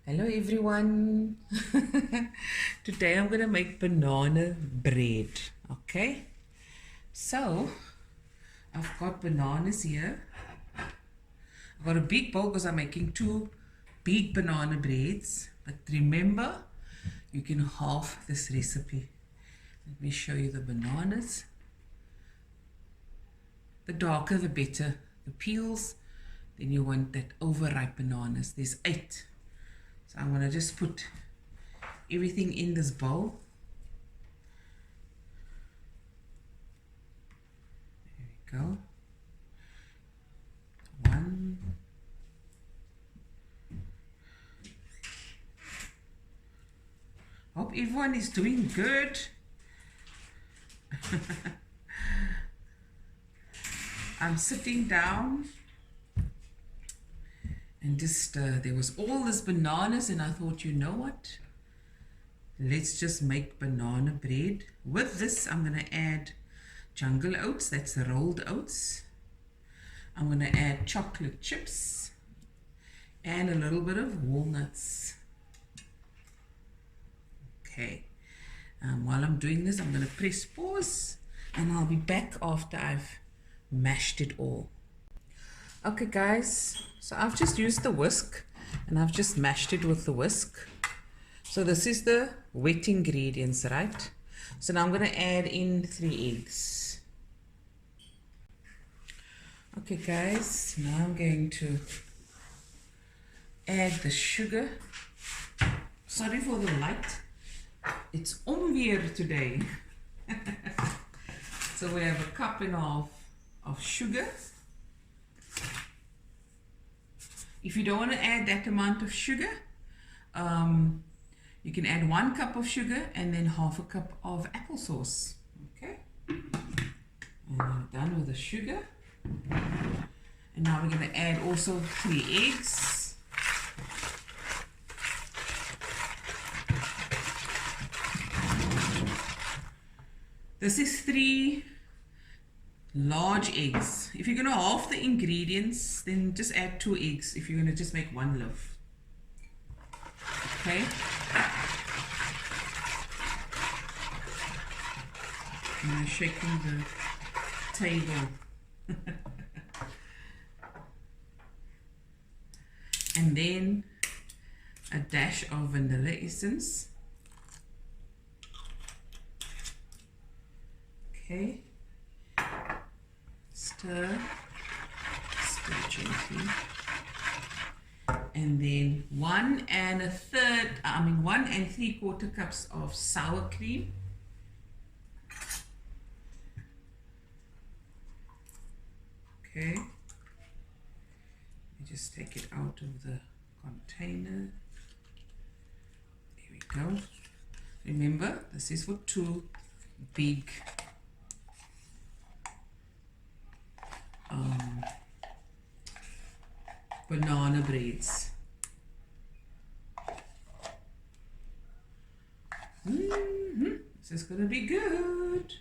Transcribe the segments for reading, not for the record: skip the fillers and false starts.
Hello everyone. Today I'm gonna make banana bread. Okay, so I've got bananas here. I've got a big bowl because I'm making two big banana breads. But remember, you can half this recipe. Let me show you the bananas. The darker the better. The peels, then you want that overripe bananas. There's 8. So I'm going to just put everything in this bowl. There we go. 1. Hope everyone is doing good. I'm sitting down and just there was all this bananas and I thought, you know what, let's just make banana bread. With this I'm going to add jungle oats, that's the rolled oats. I'm going to add chocolate chips and a little bit of walnuts. Okay, while I'm doing this I'm going to press pause and I'll be back after I've mashed it all. Okay guys, so I've just used the whisk and I've just mashed it with the whisk. So this is the wet ingredients, right? So now I'm going to add in 3 eggs. Okay guys, now I'm going to add the sugar. Sorry for the light, it's onweer today. So we have 1.5 cups of sugar. If you don't want to add that amount of sugar, you can add 1 cup of sugar and then 1/2 cup of applesauce. Okay, and I'm done with the sugar. And now we're going to add also 3 eggs. This is 3 large eggs. If you're going to half the ingredients, then just add 2 eggs if you're going to just make 1 loaf. Okay. I'm shaking the table. And then a dash of vanilla essence. Okay. Stir gently, and then 1 3/4 cups of sour cream. Okay, you just take it out of the container. There we go. Remember, this is for 2 big banana breads. This is gonna be good.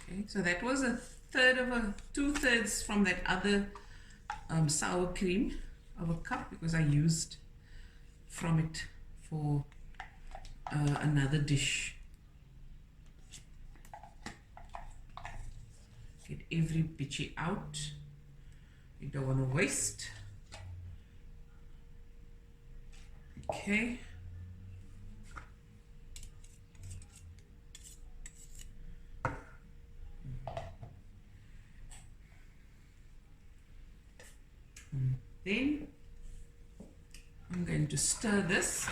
Okay, so that was 2/3 from that other sour cream of 1 cup because I used from it for another dish. Get every bitchy out. You don't want to waste. Okay. Then I'm going to stir this.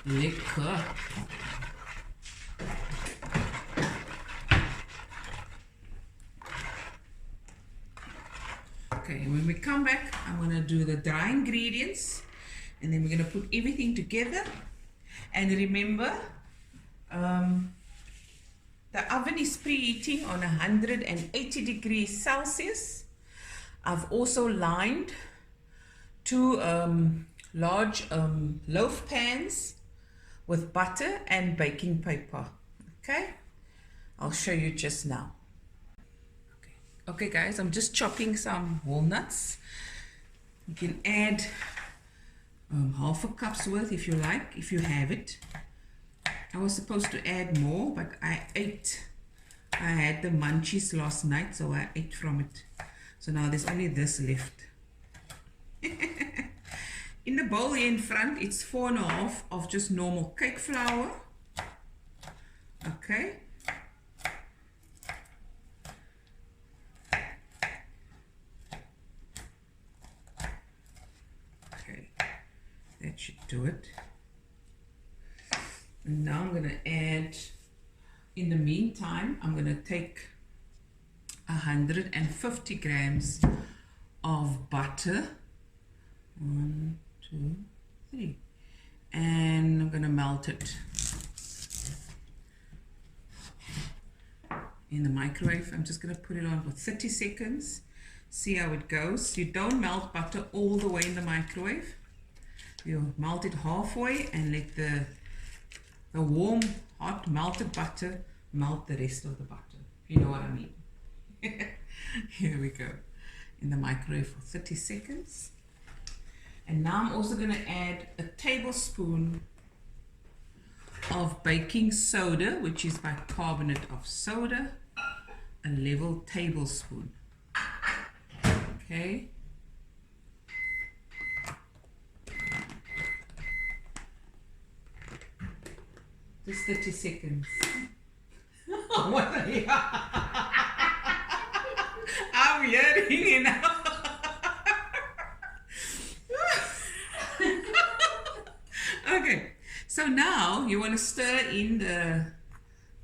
Lekker. Okay, when we come back, I'm going to do the dry ingredients and then we're going to put everything together. And remember, the oven is preheating on 180 degrees Celsius. I've also lined 2 large loaf pans with butter and baking paper. Okay, I'll show you just now. Okay guys, I'm just chopping some walnuts. You can add half a cup's worth if you like, if you have it. I was supposed to add more, but I had the munchies last night, so I ate from it. So now there's only this left. In the bowl here in front, it's 4.5 of just normal cake flour. Okay. Okay, that should do it. And now I'm going to add, in the meantime, I'm going to take 150 grams of butter. 1, 2, 3. And I'm going to melt it in the microwave. I'm just going to put it on for 30 seconds. See how it goes. You don't melt butter all the way in the microwave. You melt it halfway and let the warm, hot, melted butter melt the rest of the butter. If you know what I mean. Here we go. In the microwave for 30 seconds. And now I'm also going to add a tablespoon of baking soda, which is bicarbonate of soda, a level tablespoon. Okay. Just 30 seconds. What are you? I'm hearing it now. Okay, so now you want to stir in the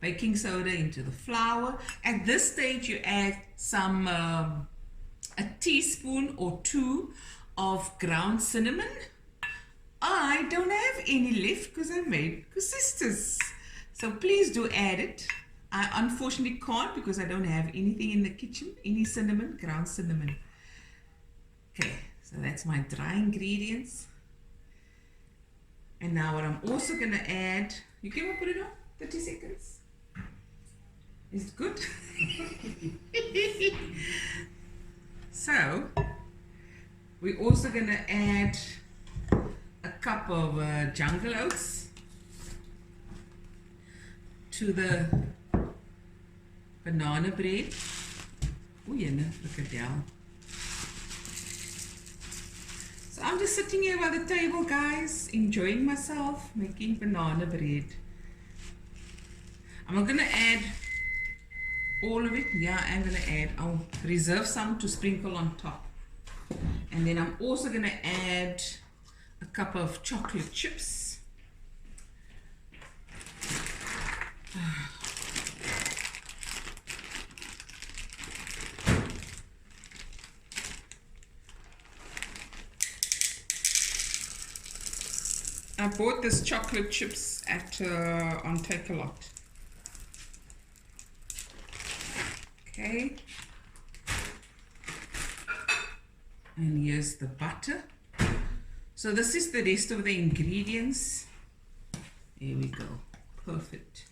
baking soda into the flour. At this stage, you add some a teaspoon or 2 of ground cinnamon. I don't have any left because I made sisters. So please do add it. I unfortunately can't because I don't have anything in the kitchen, any cinnamon, ground cinnamon. Okay, so that's my dry ingredients. And now what I'm also going to add, you can put it on 30 seconds. Is it good? So, we're also going to add a cup of jungle oats to the banana bread. Oh, yeah, look at that. So I'm just sitting here by the table, guys, enjoying myself, making banana bread. I'm not going to add all of it. Yeah, I'm going to add, I'll reserve some to sprinkle on top. And then I'm also going to add a cup of chocolate chips. I bought this chocolate chips at on Take-A-Lot. Okay. And here's the butter. So this is the rest of the ingredients. Here we go. Perfect.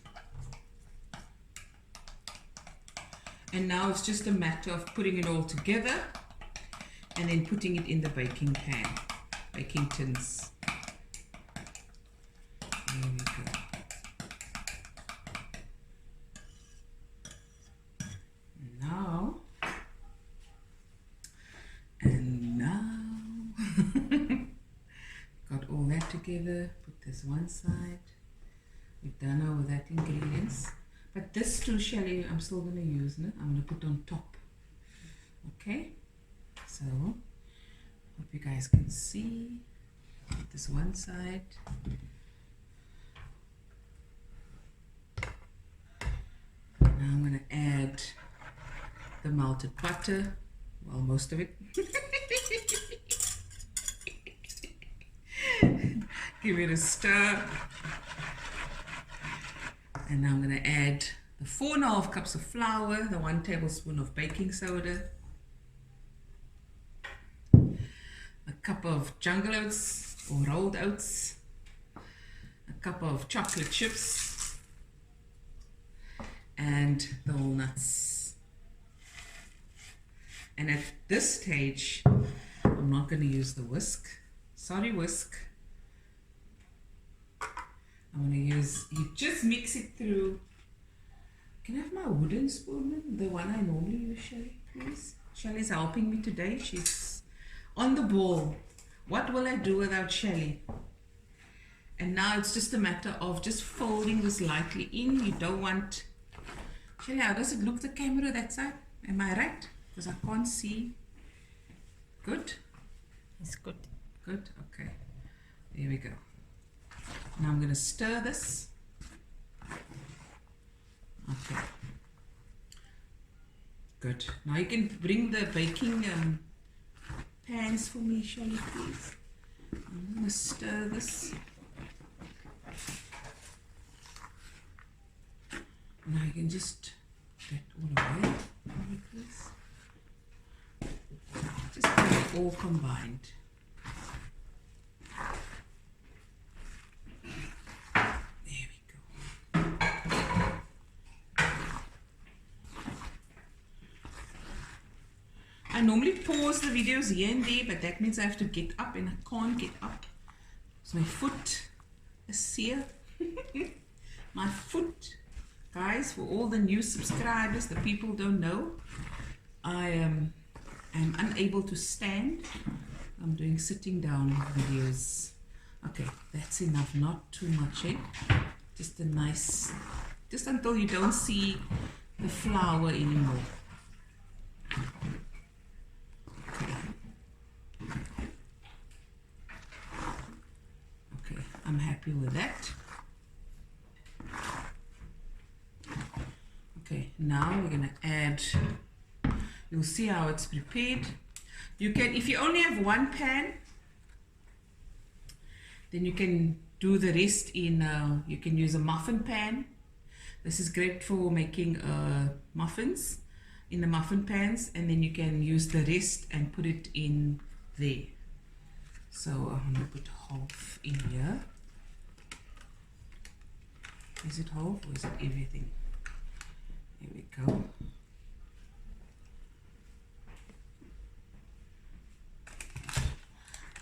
And now it's just a matter of putting it all together and then putting it in the baking pan, baking tins. There we go. And now, got all that together, put this one side. We've done all that ingredients. But this too, Shelly, I'm still going to use, no? I'm going to put on top. Okay? So, hope you guys can see. Put this one side. Now I'm going to add the melted butter. Well, most of it. Give it a stir. And now I'm going to add the 4.5 cups of flour, the 1 tablespoon of baking soda, a cup of jungle oats or rolled oats, a cup of chocolate chips and the walnuts. And at this stage, I'm not going to use the whisk. Sorry, whisk. I'm going to use, you just mix it through. Can I have my wooden spoon, the one I normally use, Shelly, please? Shelly's helping me today. She's on the ball. What will I do without Shelly? And now it's just a matter of just folding this lightly in. You don't want... Shelly, how does it look, the camera that side? Am I right? Because I can't see. Good? It's good. Good, okay. There we go. Now I'm going to stir this. Okay. Good. Now you can bring the baking pans for me, Shelly, please. I'm going to stir this. Now you can just get all away, please. Just get it all combined. There we go. I normally pause the videos here and there, but that means I have to get up and I can't get up. So my foot is here. My foot. Guys, for all the new subscribers, the people don't know, I am unable to stand. I'm doing sitting down videos. Okay, that's enough, not too much, eh? Just a nice, just until you don't see the flour anymore. Okay, I'm happy with that. Okay, now we're gonna add, you'll see how it's prepared. You can, if you only have one pan, then you can do the rest in, you can use a muffin pan. This is great for making muffins in the muffin pans, and then you can use the rest and put it in there. So I'm gonna put half in here. Is it half or is it everything? Here we go.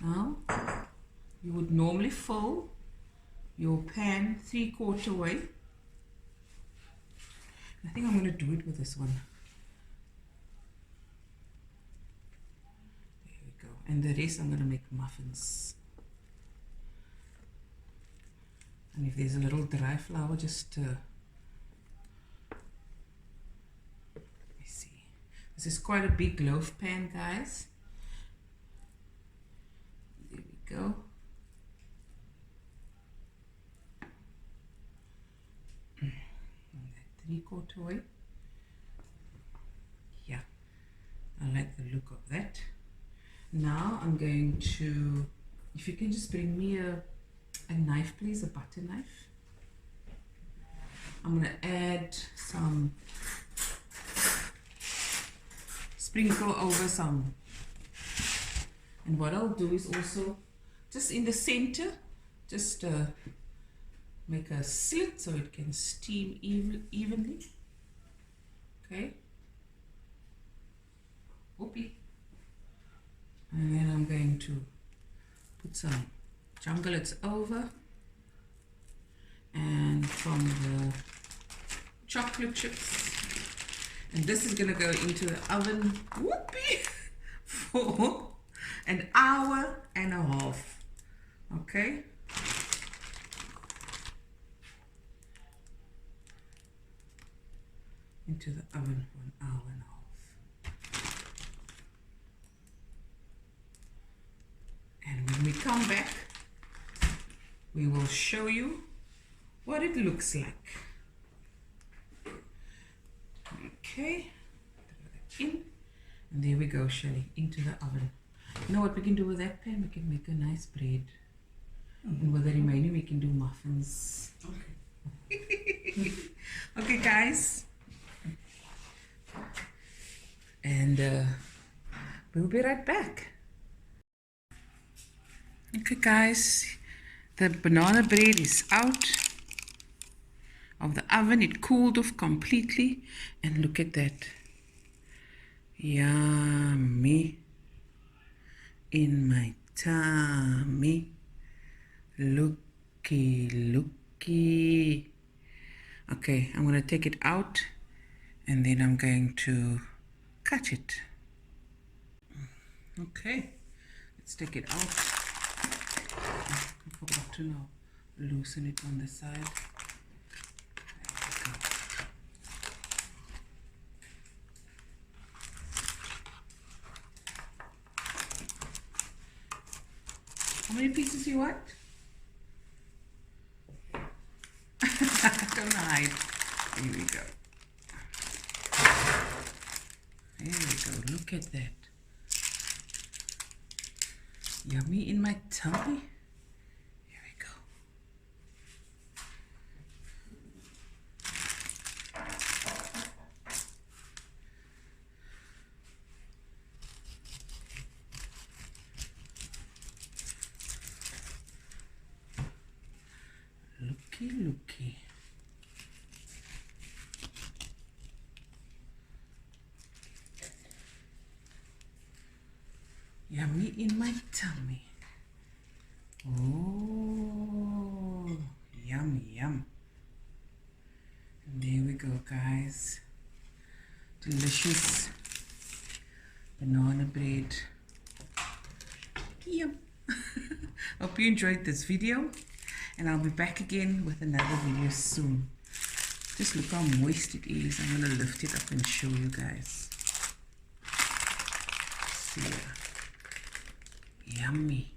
Now, you would normally fill your pan 3/4 way. I think I'm going to do it with this one. There we go. And the rest I'm going to make muffins. And if there's a little dry flour, just this is quite a big loaf pan, guys. There we go. And that 3/4 way. Yeah, I like the look of that. Now I'm going to, if you can just bring me a knife, please, a butter knife. I'm going to add some, sprinkle over some, and what I'll do is also just in the center, just make a slit so it can steam evenly. Okay. Whoopee. And then I'm going to put some chocolates over, and from the chocolate chips. And this is going to go into the oven, whoopee, for an hour and a half. Okay. Into the oven for an hour and a half. And when we come back, we will show you what it looks like. Okay, throw that in, and there we go, Shelly, into the oven. You know what we can do with that pan? We can make a nice bread. And with the remaining, we can do muffins. Okay. Okay, guys. And we'll be right back. Okay, guys. The banana bread is out of the oven. It cooled off completely, and look at that. Yummy in my tummy. Looky, looky. Okay, I'm going to take it out and then I'm going to cut it. Okay, let's take it out. I forgot to now loosen it on the side. How many pieces you want? Don't hide. Here we go. There we go. Look at that. Yummy in my tummy. Here we go. Looky, looky. Yummy in my tummy. Oh, yum, yum. And there we go, guys. Delicious banana bread. Yum. Hope you enjoyed this video, and I'll be back again with another video soon. Just look how moist it is. I'm going to lift it up and show you guys. See ya. Yummy.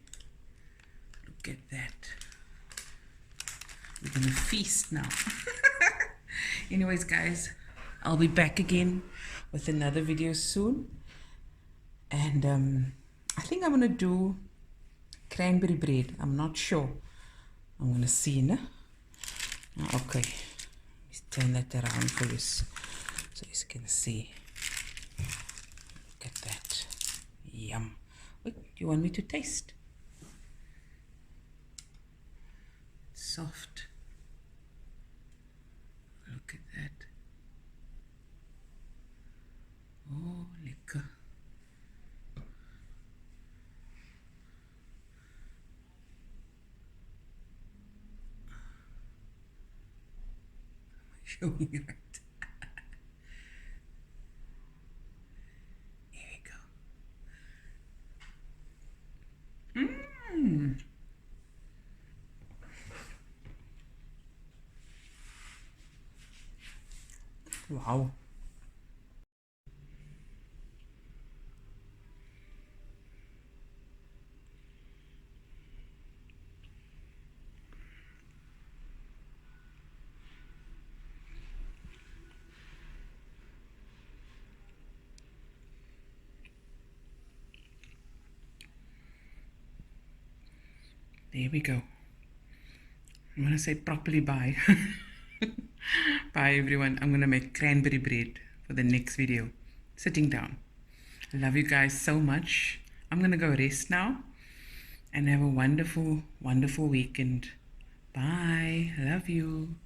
Look at that. We're gonna feast now. Anyways, guys, I'll be back again with another video soon. And I think I'm gonna do cranberry bread. I'm not sure. I'm gonna see, no? Okay. Let's turn that around for you so you can see. Look at that. Yum. Wait, do you want me to taste? Soft. Look at that. Oh, lekker. Showing you right. Here we go. Wow. There we go. I'm gonna say properly bye. Bye everyone. I'm gonna make cranberry bread for the next video. Sitting down. I love you guys so much. I'm gonna go rest now and have a wonderful, wonderful weekend. Bye. Love you.